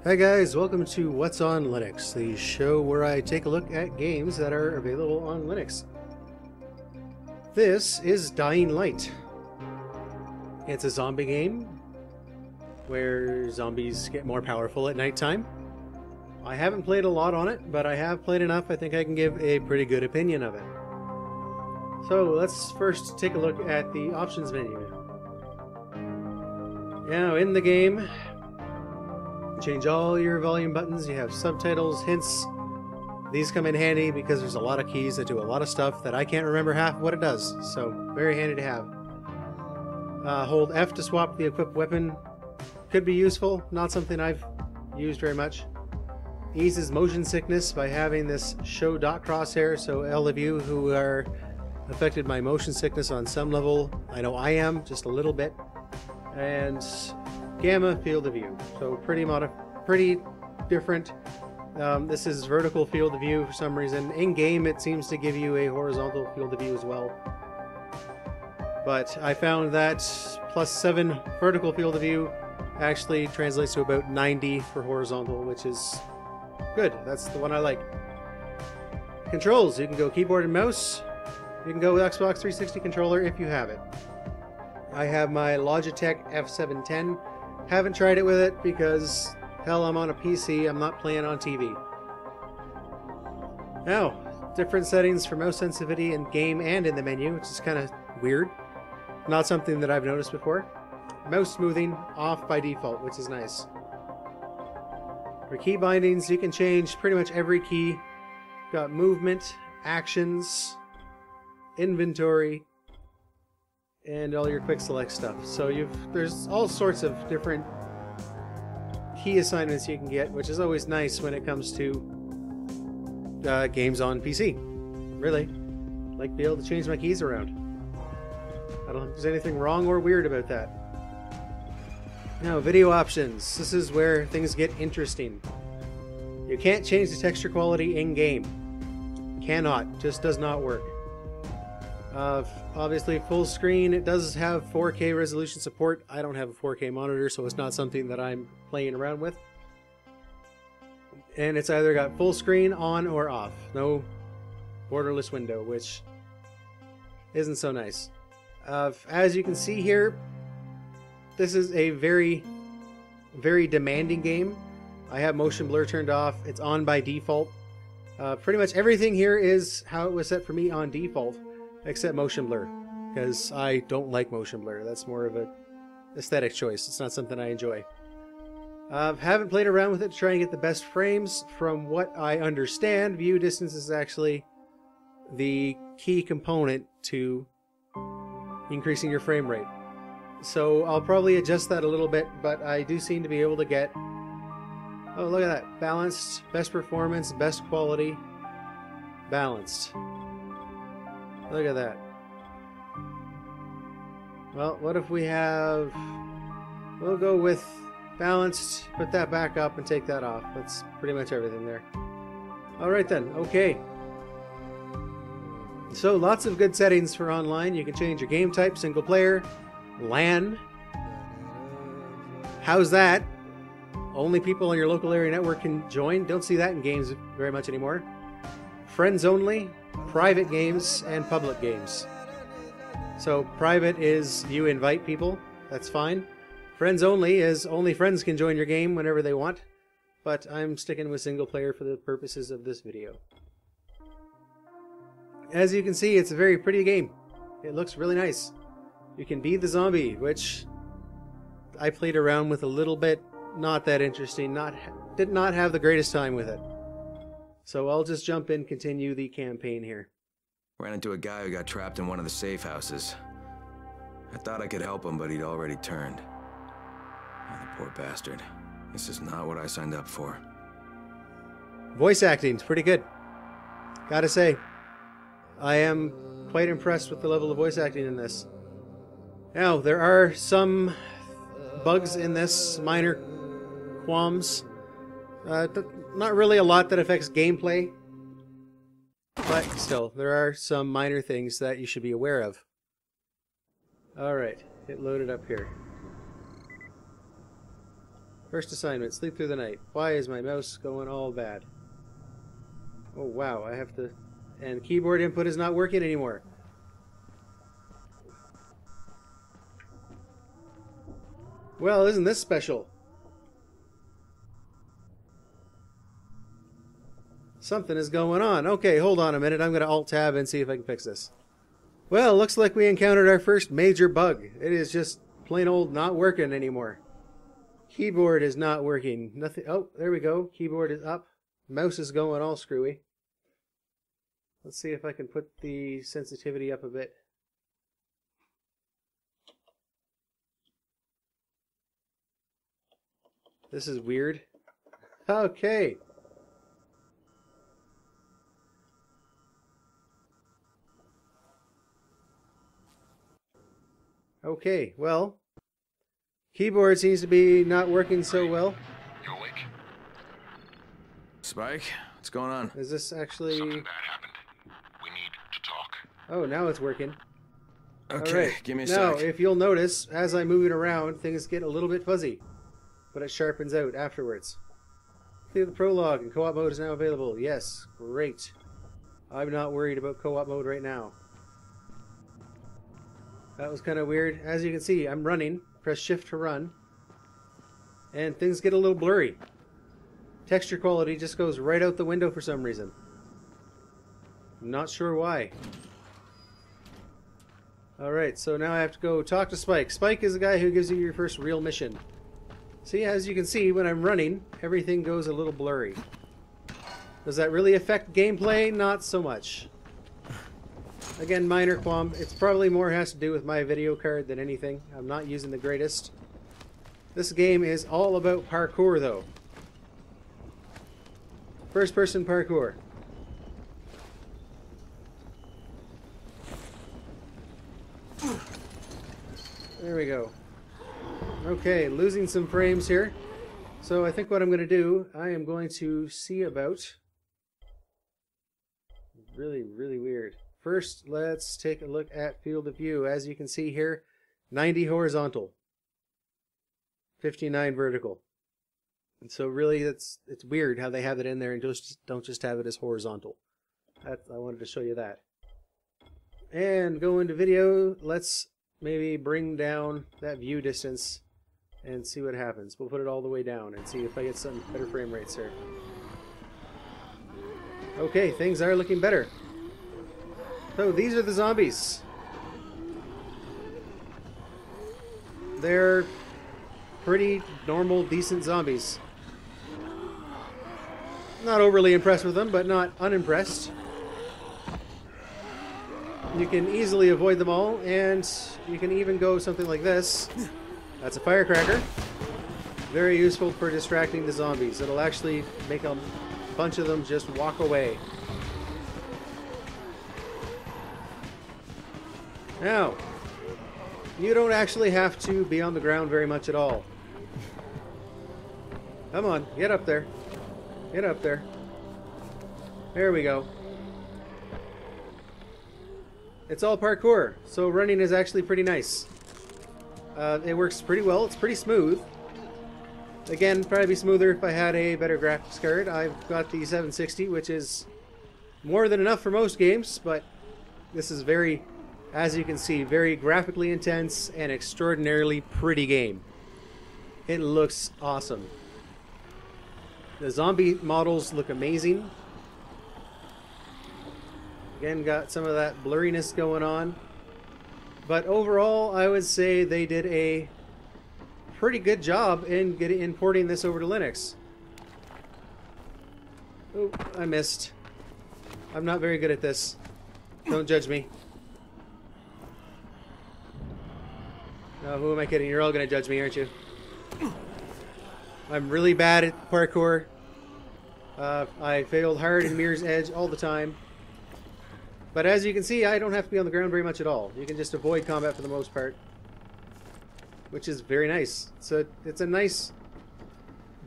Hi guys, welcome to What's on Linux, the show where I take a look at games that are available on Linux. This is Dying Light. It's a zombie game where zombies get more powerful at nighttime. I haven't played a lot on it, but I have played enough I think I can give a pretty good opinion of it. So let's first take a look at the options menu. Now in the game, change all your volume buttons. You have subtitles, hints. These come in handy because there's a lot of keys that do a lot of stuff that I can't remember half what it does. So very handy to have. Hold F to swap the equipped weapon. Could be useful. Not something I've used very much. Eases motion sickness by having this show dot crosshair. So all of you who are affected by motion sickness on some level, I know I am, just a little bit. And gamma field of view, so pretty different. This is vertical field of view for some reason. In game it seems to give you a horizontal field of view as well, but I found that +7 vertical field of view actually translates to about 90 for horizontal, which is good. That's the one I like. Controls, you can go keyboard and mouse. You can go with Xbox 360 controller if you have it. I have my Logitech F710. Haven't tried it with it because, hell, I'm on a PC, I'm not playing on TV. Now, different settings for mouse sensitivity in game and in the menu, which is kind of weird. Not something that I've noticed before. Mouse smoothing off by default, which is nice. For key bindings, you can change pretty much every key. Got movement, actions, inventory, and all your quick select stuff. So there's all sorts of different key assignments you can get, which is always nice when it comes to games on PC. Really, like to be able to change my keys around. I don't think there's anything wrong or weird about that. Now, video options. This is where things get interesting. You can't change the texture quality in game. Cannot. Just does not work. Obviously full screen. It does have 4K resolution support. I don't have a 4K monitor, so it's not something that I'm playing around with. And it's either got full screen on or off. No borderless window, which isn't so nice. As you can see here, this is a very, very demanding game. I have motion blur turned off. It's on by default. Pretty much everything here is how it was set for me on default, except motion blur, because I don't like motion blur. That's more of a aesthetic choice. It's not something I enjoy. Haven't played around with it to try and get the best frames. From what I understand, view distance is actually the key component to increasing your frame rate. So I'll probably adjust that a little bit, but I do seem to be able to get... Oh, look at that. Balanced, best performance, best quality, balanced. Look at that. Well, what if we have... We'll go with balanced, put that back up and take that off. That's pretty much everything there. Alright then, okay. So lots of good settings for online. You can change your game type, single player, LAN. How's that? Only people on your local area network can join. Don't see that in games very much anymore. Friends only, private games, and public games. So private is you invite people, that's fine. Friends only is only friends can join your game whenever they want, but I'm sticking with single player for the purposes of this video. As you can see, it's a very pretty game. It looks really nice. You can be the zombie, which I played around with a little bit. Not that interesting. Did not have the greatest time with it. So I'll just jump in and continue the campaign here. Ran into a guy who got trapped in one of the safe houses. I thought I could help him, but he'd already turned. Oh, the poor bastard. This is not what I signed up for. Voice acting's pretty good. Gotta say, I am quite impressed with the level of voice acting in this. Now, there are some bugs in this, minor qualms. Not really a lot that affects gameplay, but still, there are some minor things that you should be aware of. Alright, it loaded up here. First assignment, sleep through the night. Why is my mouse going all bad? Oh wow, I have to... And keyboard input is not working anymore. Well, isn't this special? Something is going on. Okay, hold on a minute. I'm going to Alt-Tab and see if I can fix this. Well, looks like we encountered our first major bug. It is just plain old not working anymore. Keyboard is not working. Nothing. Oh, there we go. Keyboard is up. Mouse is going all screwy. Let's see if I can put the sensitivity up a bit. This is weird. Okay. Okay, well, keyboard seems to be not working so well. You awake? Spike, what's going on? Is this actually... Something bad happened. We need to talk. Oh, now it's working. Okay, All right. give me a now, sec. if you'll notice, as I'm moving around, things get a little bit fuzzy. But it sharpens out afterwards. Clear the prologue and co-op mode is now available. Yes, great. I'm not worried about co-op mode right now. That was kind of weird. As you can see, I'm running. Press shift to run. And things get a little blurry. Texture quality just goes right out the window for some reason. Not sure why. Alright, so now I have to go talk to Spike. Spike is the guy who gives you your first real mission. See, as you can see, when I'm running, everything goes a little blurry. Does that really affect gameplay? Not so much. Again, minor qualm. It's probably more has to do with my video card than anything. I'm not using the greatest. This game is all about parkour, though. First-person parkour. There we go. Okay, losing some frames here. So I think what I'm going to do, I am going to see about... Really, really weird. First, let's take a look at field of view. As you can see here, 90 horizontal, 59 vertical. And so really it's weird how they have it in there and don't just have it as horizontal. I wanted to show you that. And go into video. Let's maybe bring down that view distance and see what happens. We'll put it all the way down and see if I get some better frame rates here. Okay, things are looking better. So these are the zombies. They're pretty normal, decent zombies. Not overly impressed with them, but not unimpressed. You can easily avoid them all, and you can even go something like this. That's a firecracker. Very useful for distracting the zombies. It'll actually make a bunch of them just walk away. Now, you don't actually have to be on the ground very much at all. Come on, get up there. Get up there. There we go. It's all parkour, so running is actually pretty nice. It works pretty well. It's pretty smooth. Again, probably be smoother if I had a better graphics card. I've got the 760, which is more than enough for most games, but this is very, as you can see, very graphically intense and extraordinarily pretty game. It looks awesome. The zombie models look amazing. Again, got some of that blurriness going on. But overall, I would say they did a pretty good job in importing this over to Linux. Oh, I missed. I'm not very good at this. Don't judge me. No, who am I kidding? You're all going to judge me, aren't you? I'm really bad at parkour. I failed hard in Mirror's Edge all the time. But as you can see, I don't have to be on the ground very much at all. You can just avoid combat for the most part, which is very nice. So it's a nice,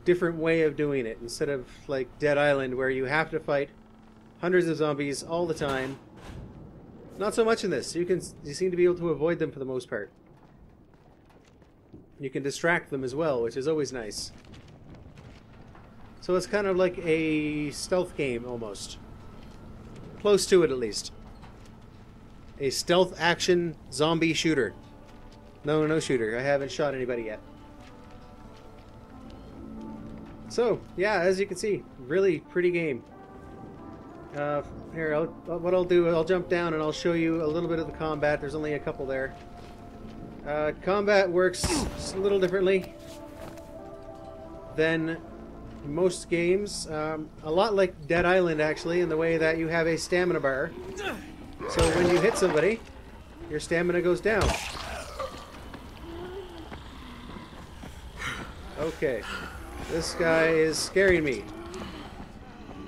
different way of doing it instead of like Dead Island, where you have to fight hundreds of zombies all the time. Not so much in this. You seem to be able to avoid them for the most part. You can distract them as well, which is always nice. So it's kind of like a stealth game almost. Close to it at least. A stealth action zombie shooter. No shooter. I haven't shot anybody yet. So, yeah, as you can see, really pretty game. Here, what I'll do, I'll jump down and I'll show you a little bit of the combat. There's only a couple there. Combat works a little differently than most games. A lot like Dead Island, actually, in the way that you have a stamina bar. So when you hit somebody, your stamina goes down. Okay. This guy is scaring me.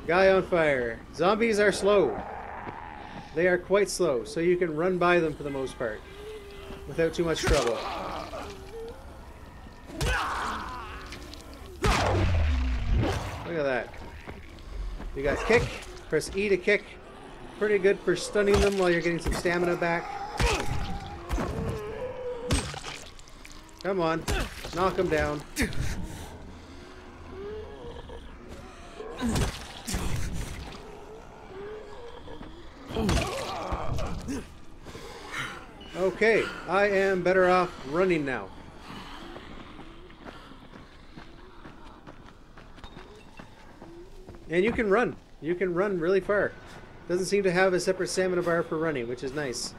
Guy on fire. Zombies are slow. They are quite slow, so you can run by them for the most part without too much trouble. Look at that. You got kick. Press E to kick. Pretty good for stunning them while you're getting some stamina back. Come on. Knock them down. Okay, I am better off running now. And you can run. You can run really far. Doesn't seem to have a separate stamina bar for running, which is nice.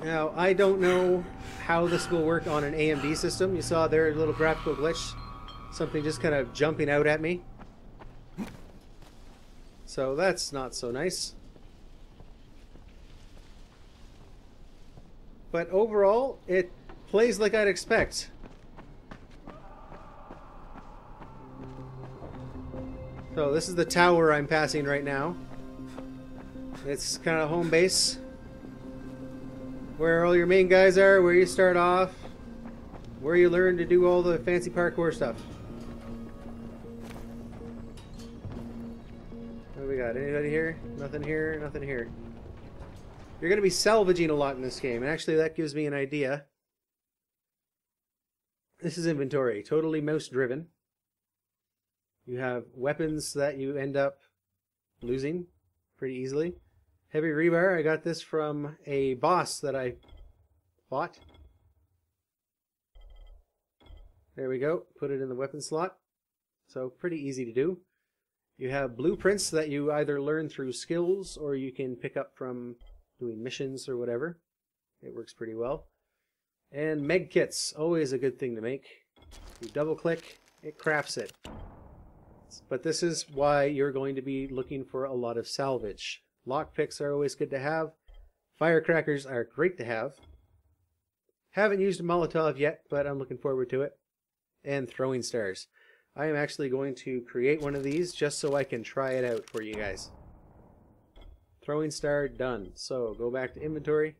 Now, I don't know how this will work on an AMD system. You saw there a little graphical glitch. Something just kind of jumping out at me. So that's not so nice. But overall, it plays like I'd expect. So this is the tower I'm passing right now. It's kind of home base. Where all your main guys are, where you start off, where you learn to do all the fancy parkour stuff. What do we got? Anybody here? Nothing here, nothing here. You're going to be salvaging a lot in this game, and actually that gives me an idea. This is inventory, totally mouse driven. You have weapons that you end up losing pretty easily. Heavy rebar, I got this from a boss that I fought. There we go, put it in the weapon slot. So pretty easy to do. You have blueprints that you either learn through skills or you can pick up from doing missions or whatever. It works pretty well. And meg kits, always a good thing to make. You double click, it crafts it. But this is why you're going to be looking for a lot of salvage. Lockpicks are always good to have. Firecrackers are great to have. Haven't used a Molotov yet, but I'm looking forward to it. And throwing stars. I am actually going to create one of these just so I can try it out for you guys. Throwing star done. So go back to inventory.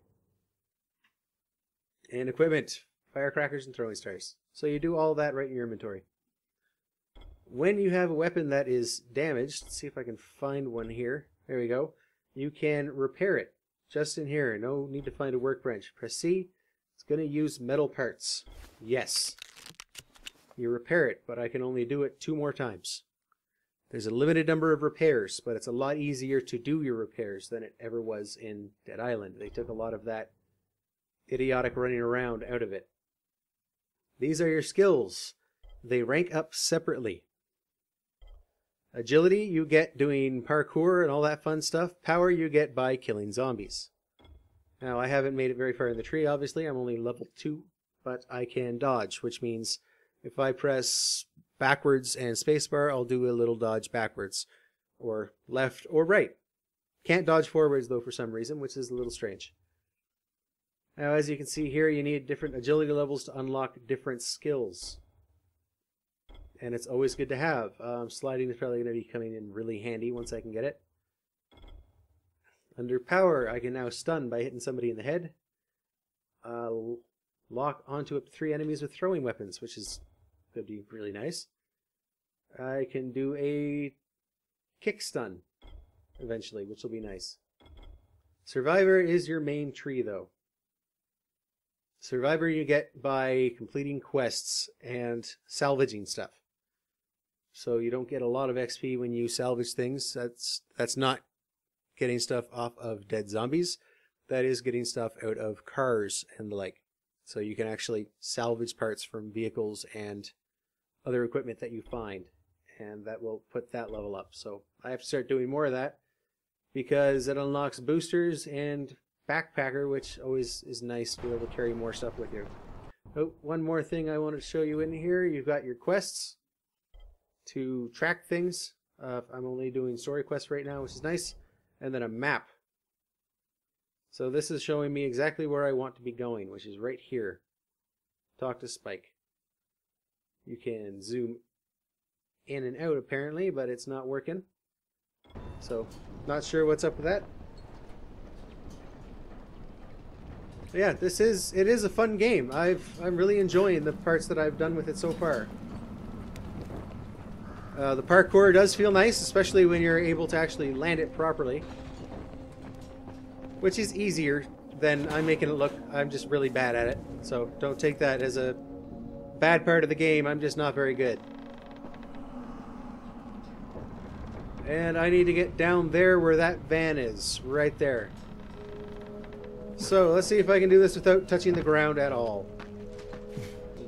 And equipment. Firecrackers and throwing stars. So you do all that right in your inventory. When you have a weapon that is damaged, let's see if I can find one here. There we go. You can repair it just in here. No need to find a workbench. Press C. It's going to use metal parts. Yes. You repair it, but I can only do it 2 more times. There's a limited number of repairs, but it's a lot easier to do your repairs than it ever was in Dead Island. They took a lot of that idiotic running around out of it. These are your skills. They rank up separately. Agility you get doing parkour and all that fun stuff. Power you get by killing zombies. Now I haven't made it very far in the tree, obviously. I'm only level 2, but I can dodge, which means if I press backwards and spacebar, I'll do a little dodge backwards, or left or right. Can't dodge forwards though for some reason, which is a little strange. Now as you can see here, you need different agility levels to unlock different skills. And it's always good to have. Sliding is probably going to be coming in really handy once I can get it. Under power, I can now stun by hitting somebody in the head. Lock onto up to 3 enemies with throwing weapons, which is going to be really nice. I can do a kick stun eventually, which will be nice. Survivor is your main tree, though. Survivor you get by completing quests and salvaging stuff. So you don't get a lot of XP when you salvage things. That's not getting stuff off of dead zombies. That is getting stuff out of cars and the like. So you can actually salvage parts from vehicles and other equipment that you find. And that will put that level up. So I have to start doing more of that because it unlocks boosters and backpacker, which always is nice to be able to carry more stuff with you. Oh, one more thing I wanted to show you in here. You've got your quests to track things. I'm only doing story quests right now, which is nice. And then a map. So this is showing me exactly where I want to be going, which is right here. Talk to Spike. You can zoom in and out apparently, but it's not working. So, not sure what's up with that. But yeah, it is a fun game. I'm really enjoying the parts that I've done with it so far. The parkour does feel nice, especially when you're able to actually land it properly. Which is easier than I'm making it look. I'm just really bad at it. So don't take that as a bad part of the game. I'm just not very good. And I need to get down there where that van is. Right there. So let's see if I can do this without touching the ground at all.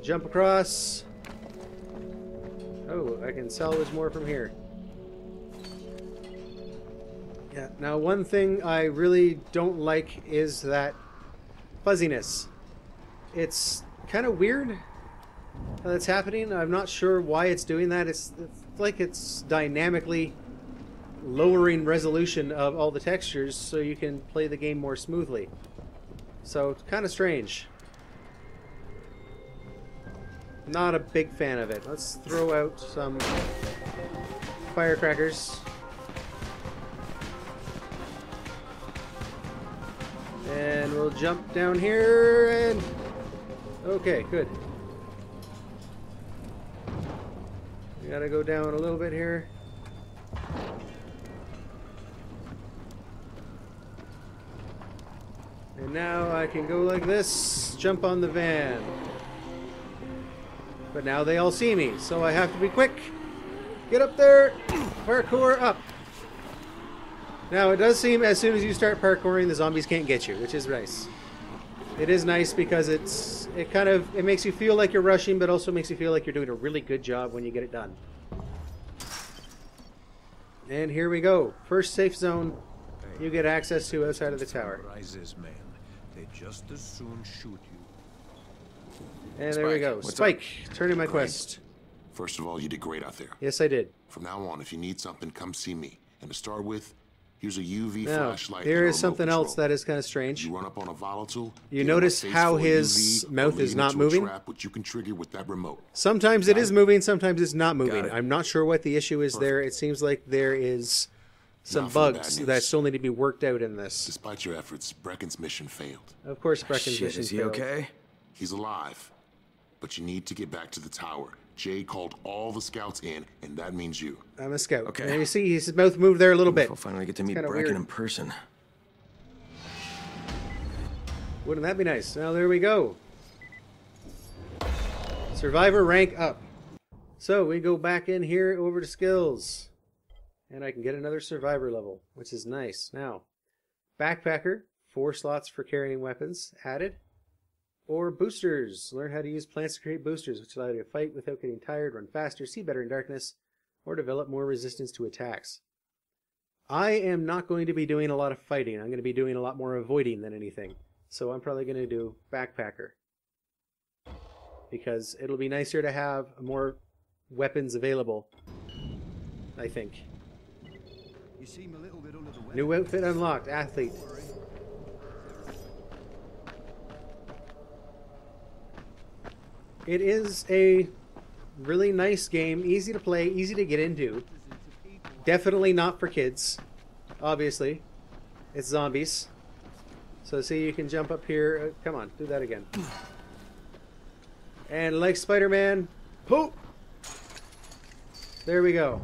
Jump across. Oh, I can salvage more from here. Yeah, now one thing I really don't like is that fuzziness. It's kind of weird that's happening. I'm not sure why it's doing that. It's like it's dynamically lowering resolution of all the textures so you can play the game more smoothly. So it's kind of strange. Not a big fan of it. Let's throw out some firecrackers. And we'll jump down here and... Okay, good. We gotta go down a little bit here. And now I can go like this, jump on the van. But now they all see me, so I have to be quick. Get up there! Parkour up! Now, it does seem as soon as you start parkouring, the zombies can't get you, which is nice. It is nice because it makes you feel like you're rushing, but also makes you feel like you're doing a really good job when you get it done. And here we go. First safe zone you get access to outside of the tower. They just as soon shoot you. And there we go. Spike, turn in my quest. First of all, you did great out there. Yes, I did. From now on, if you need something, come see me. And to start with, here's a UV now, flashlight. There is something else that is kind of strange. You run up on a volatile. You notice how his mouth is not moving? Trap, which you can trigger with that remote. Sometimes it is moving, sometimes it's not moving. I'm not sure what the issue is there. It seems like there is some bugs that still need to be worked out in this. Despite your efforts, Brecken's mission failed. Of course, Brecken's mission failed. Is he okay? He's alive. But you need to get back to the tower. Jay called all the scouts in, and that means you. I'm a scout. Okay. And you see his mouth moved there a little bit. We'll finally get to meet Brecken in person. Wouldn't that be nice? Now there we go. Survivor rank up. So we go back in here over to skills. And I can get another survivor level, which is nice. Now, backpacker, 4 slots for carrying weapons added. Or boosters. Learn how to use plants to create boosters, which allow you to fight without getting tired, run faster, see better in darkness, or develop more resistance to attacks. I am not going to be doing a lot of fighting. I'm going to be doing a lot more avoiding than anything. So I'm probably going to do backpacker. Because it'll be nicer to have more weapons available, I think. You seem a little bit under the weather. New outfit unlocked, athlete. It is a really nice game, easy to play, easy to get into. Definitely not for kids, obviously. It's zombies. So see, you can jump up here. Come on, do that again. And like Spider-Man, poop! There we go.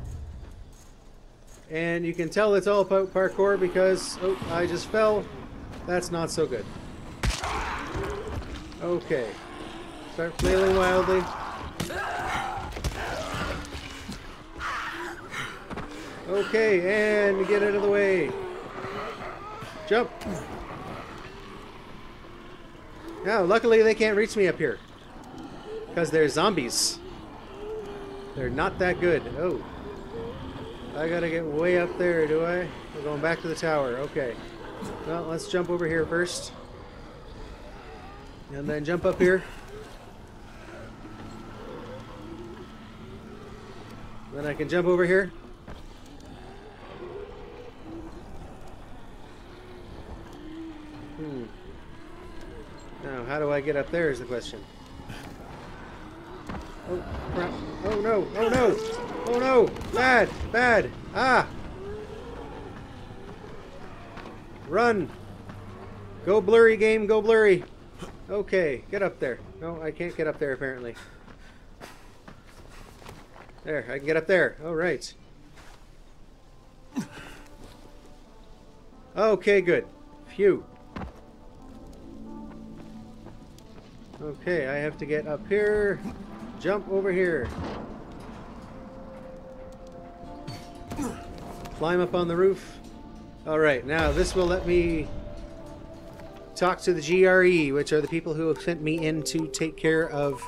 And you can tell it's all about parkour because, oh, I just fell. That's not so good. Okay. Start flailing wildly. Okay, and get out of the way. Jump. Now, luckily they can't reach me up here. Because they're zombies. They're not that good. Oh. I gotta get way up there, do I? We're going back to the tower. Okay. Well, let's jump over here first. And then jump up here. Then I can jump over here. Now, how do I get up there is the question. Oh, crap. Oh, no. Oh, no. Oh, no. Bad. Bad. Ah. Run. Go blurry, game. Go blurry. Okay. Get up there. No, I can't get up there, apparently. There. I can get up there. All right. Okay, good. Phew. Okay, I have to get up here. Jump over here. Climb up on the roof. Alright, now this will let me talk to the GRE, which are the people who have sent me in to take care of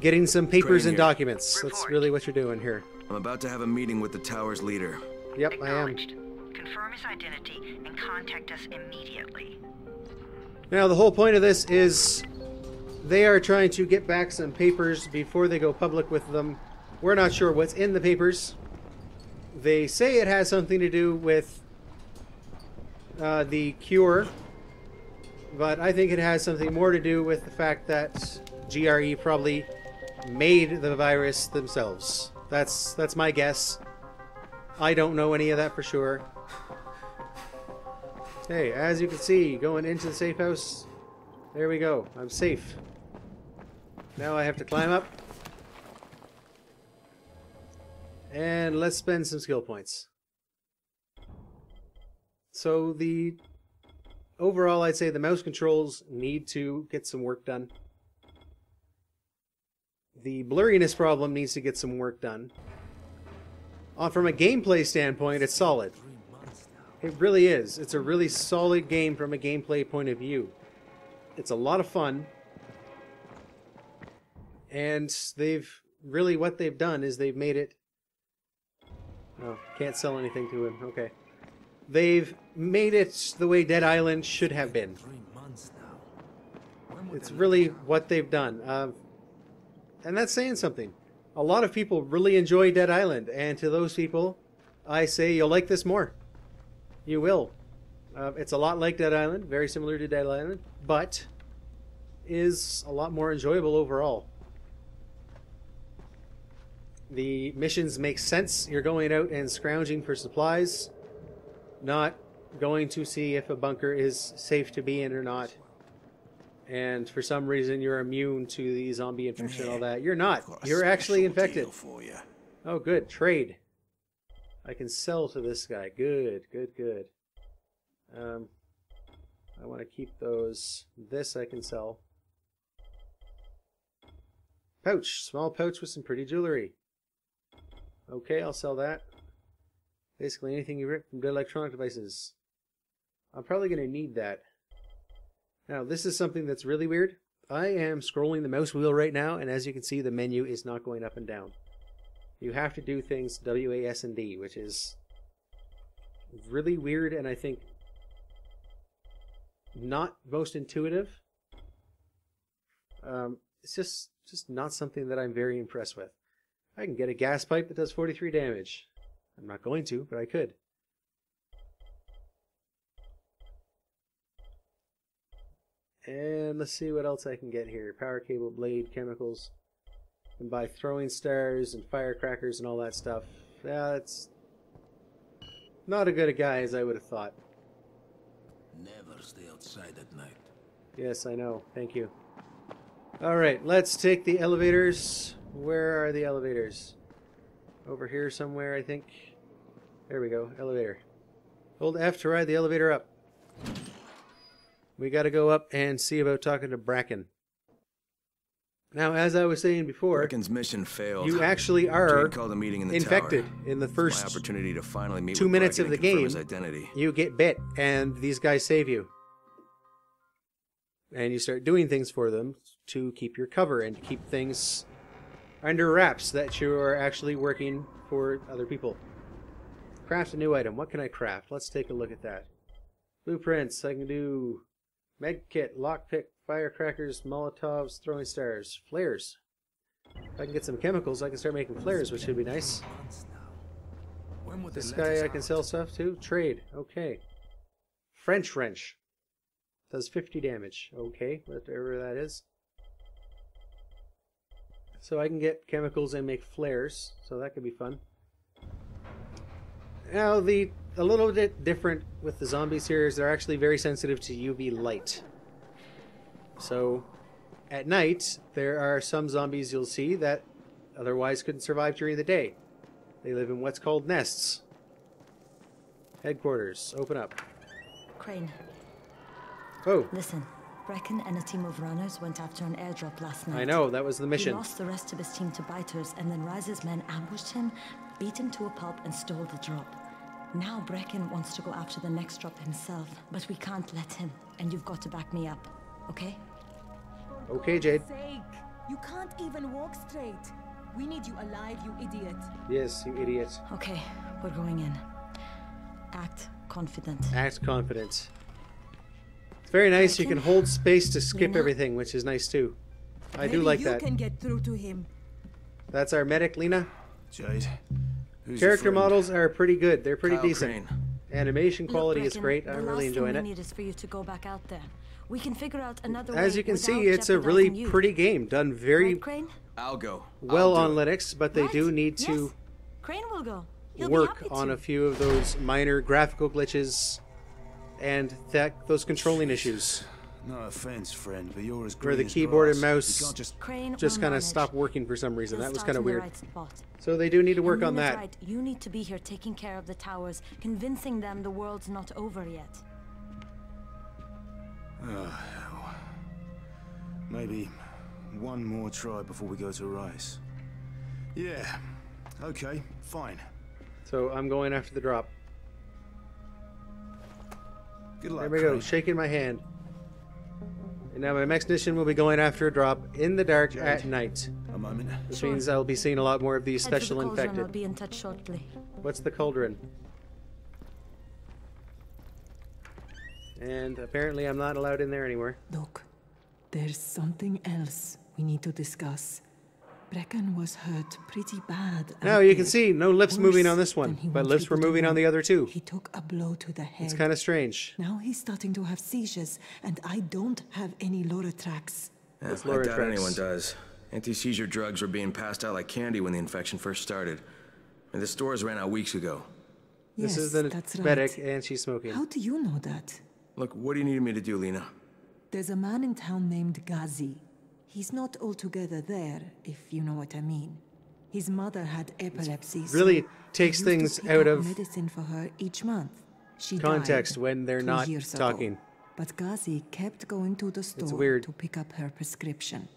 getting some papers and documents. That's really what you're doing here. I'm about to have a meeting with the tower's leader. Yep, I am. Confirm his identity and contact us immediately. Now, the whole point of this is they are trying to get back some papers before they go public with them. We're not sure what's in the papers. They say it has something to do with the cure, but I think it has something more to do with the fact that GRE probably made the virus themselves. That's my guess. I don't know any of that for sure. Hey, as you can see, going into the safe house, there we go. I'm safe. Now I have to climb up. And let's spend some skill points. So overall, I'd say the mouse controls need to get some work done. The blurriness problem needs to get some work done. From a gameplay standpoint, it's solid. It really is. It's a really solid game from a gameplay point of view. It's a lot of fun. And what they've done is they've made it... Oh, can't sell anything to him. Okay. They've made it the way Dead Island should have been. It's really what they've done. And that's saying something. A lot of people really enjoy Dead Island, and to those people, I say you'll like this more. You will. It's a lot like Dead Island, very similar to Dead Island, but is a lot more enjoyable overall. The missions make sense. You're going out and scrounging for supplies, not going to see if a bunker is safe to be in or not. And for some reason you're immune to the zombie infection and all that. You're not. You're actually infected. Oh, good. Trade. I can sell to this guy. Good, good, good. I want to keep those. This I can sell. Pouch. Small pouch with some pretty jewelry. Okay, I'll sell that. Basically anything you rip from good electronic devices. I'm probably going to need that. Now, this is something that's really weird. I am scrolling the mouse wheel right now, and as you can see, the menu is not going up and down. You have to do things WAS and D, which is really weird, and I think not most intuitive. It's just not something that I'm very impressed with. I can get a gas pipe that does 43 damage. I'm not going to, but I could. And let's see what else I can get here. Power cable, blade, chemicals. And buy throwing stars and firecrackers and all that stuff. Yeah, that's not as good a guy as I would have thought. Never stay outside at night. Yes, I know. Thank you. Alright, let's take the elevators. Where are the elevators? Over here somewhere, I think. There we go. Elevator. Hold F to ride the elevator up. We gotta go up and see about talking to Bracken. Now, as I was saying before, Brecken's mission failed. you actually are Jade called a meeting in the infected tower. in the It's first my opportunity to finally meet 2 with minutes Brecken of the and confirm game. his identity. You get bit, and these guys save you. And you start doing things for them to keep your cover and to keep things under wraps that you are actually working for other people. Craft a new item. What can I craft? Let's take a look at that. Blueprints. I can do medkit, lockpick, firecrackers, molotovs, throwing stars, flares. If I can get some chemicals, I can start making flares, which should be nice. This guy I can sell stuff to. Trade. Okay. French wrench. Does 50 damage. Okay, whatever that is. So I can get chemicals and make flares, so that could be fun. Now, a little bit different with the zombies here is they're actually very sensitive to UV light. So, at night, there are some zombies you'll see that otherwise couldn't survive during the day. They live in what's called nests. Headquarters, open up. Crane, Oh, listen. Brecken and a team of runners went after an airdrop last night. I know, that was the He mission. lost the rest of his team to biters, and then Rise's men ambushed him, beat him to a pulp, and stole the drop. Now Brecken wants to go after the next drop himself, but we can't let him, and you've got to back me up, okay? Okay, Jade. Sake. You can't even walk straight. We need you alive, you idiot. Yes, you idiot. Okay, we're going in. Act confident. Act confident. It's very nice. You can hold space to skip Lena? everything, which is nice too. I do Maybe like you that. can get through to him. That's our medic, Lena. Jade, who's your Character friend? models are pretty good. They're pretty Kyle decent. Crane. Animation quality is Look, Brecken, great. I'm really enjoying The last thing we it. need is for you to go back out there. We can figure out another way As you can without see, it's a really jeopardizing you. pretty game. Done very Right, Crane? I'll go. well I'll on do it. Linux, but they Right, do need to yes. Crane will go. He'll be work happy on to. a few of those minor graphical glitches and those controlling issues No offense, friend, but you're as where green the as keyboard and grass. mouse You can't just... Crane just will kind of manage. stopped working for some reason. He'll That was start kind of in the weird. right spot. So they do need to work And on Lena's that. right. You need to be here taking care of the towers, convincing them the world's not over yet. Oh, hell. Maybe one more try before we go to Rice. Yeah, okay, fine. So I'm going after the drop. Good luck, There we go, Crane. shaking my hand. And now my next mission will be going after a drop in the dark Jade. at night. A moment. Which Sure. means I'll be seeing a lot more of these Head for the special cauldron. I'll infected. be in touch shortly. What's the cauldron? And apparently I'm not allowed in there anymore. Look, there's something else we need to discuss. Brecken was hurt pretty bad. Now out you can there. see no lips moving on Worse this one, than he but wants lips were people to moving on know. the other two. He took a blow to the head. It's kind of strange. Now he's starting to have seizures, and I don't have any Loratrax. Yeah, That's I doubt Loratrax. anyone does. Anti-seizure drugs were being passed out like candy when the infection first started. And the stores ran out weeks ago. This Yes, is the that's medic, right. and she's smoking. How do you know that? Look, what do you need me to do, Lena? There's a man in town named Ghazi. He's not altogether there, if you know what I mean. His mother had epilepsy. really so takes he used things to pick out up of medicine for her each month. She context died when they're 2 not years ago. talking. But Ghazi kept going to the store weird. to pick up her prescription.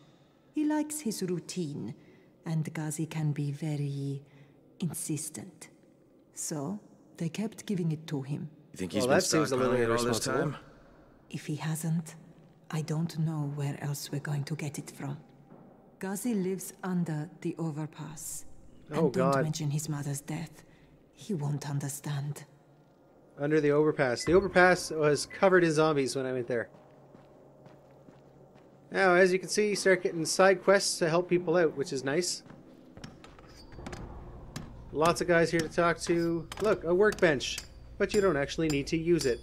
He likes his routine, and Ghazi can be very insistent. So they kept giving it to him. You think he's Well, been that seems a little stockpiling it all this irresponsible. time? If he hasn't, I don't know where else we're going to get it from. Ghazi lives under the overpass. Oh, And don't God. mention his mother's death. He won't understand. Under the overpass. The overpass was covered in zombies when I went there. Now, as you can see, you start getting side quests to help people out, which is nice. Lots of guys here to talk to. Look, a workbench. But you don't actually need to use it.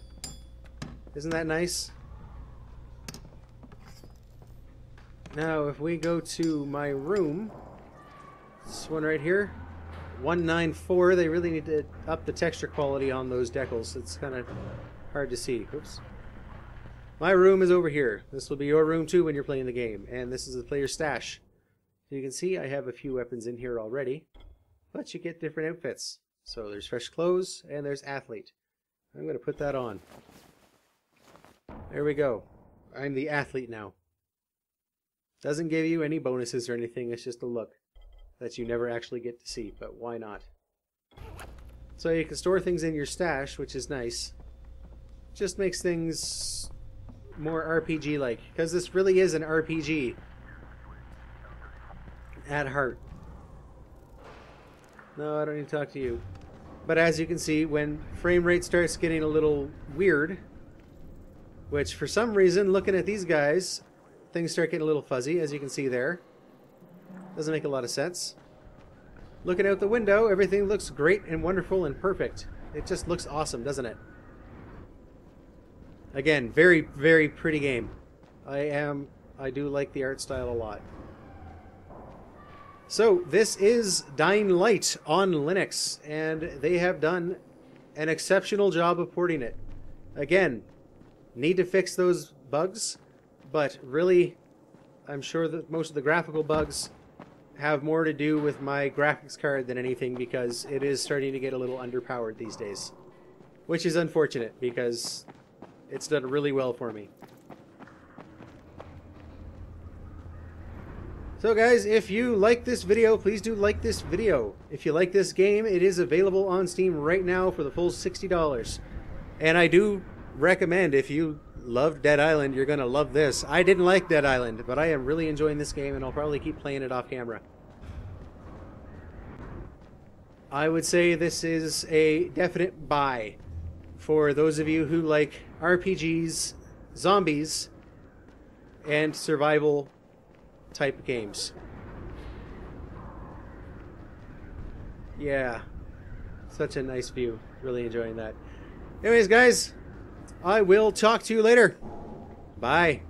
Isn't that nice? Now, if we go to my room, this one right here, 194, they really need to up the texture quality on those decals. It's kind of hard to see. Oops. My room is over here. This will be your room too when you're playing the game. And this is the player's stash. So you can see I have a few weapons in here already. But you get different outfits. So there's fresh clothes and there's athlete. I'm going to put that on. There we go. I'm the athlete now. Doesn't give you any bonuses or anything, it's just a look that you never actually get to see, but why not? So you can store things in your stash, which is nice. Just makes things more RPG-like, because this really is an RPG at heart. No, I don't need to talk to you. But as you can see, when frame rate starts getting a little weird, which for some reason, looking at these guys, things start getting a little fuzzy, as you can see there. Doesn't make a lot of sense. Looking out the window, everything looks great and wonderful and perfect. It just looks awesome, doesn't it? Again, very, very pretty game. I do like the art style a lot. So, this is Dying Light on Linux, and they have done an exceptional job of porting it. Again, need to fix those bugs, but really, I'm sure that most of the graphical bugs have more to do with my graphics card than anything, because it is starting to get a little underpowered these days. Which is unfortunate, because it's done really well for me. So guys, if you like this video, please do like this video. If you like this game, it is available on Steam right now for the full $60. And I do recommend, if you loved Dead Island, you're going to love this. I didn't like Dead Island, but I am really enjoying this game, and I'll probably keep playing it off camera. I would say this is a definite buy for those of you who like RPGs, zombies, and survival type games. Yeah, such a nice view. Really enjoying that. Anyways, guys, I will talk to you later. Bye.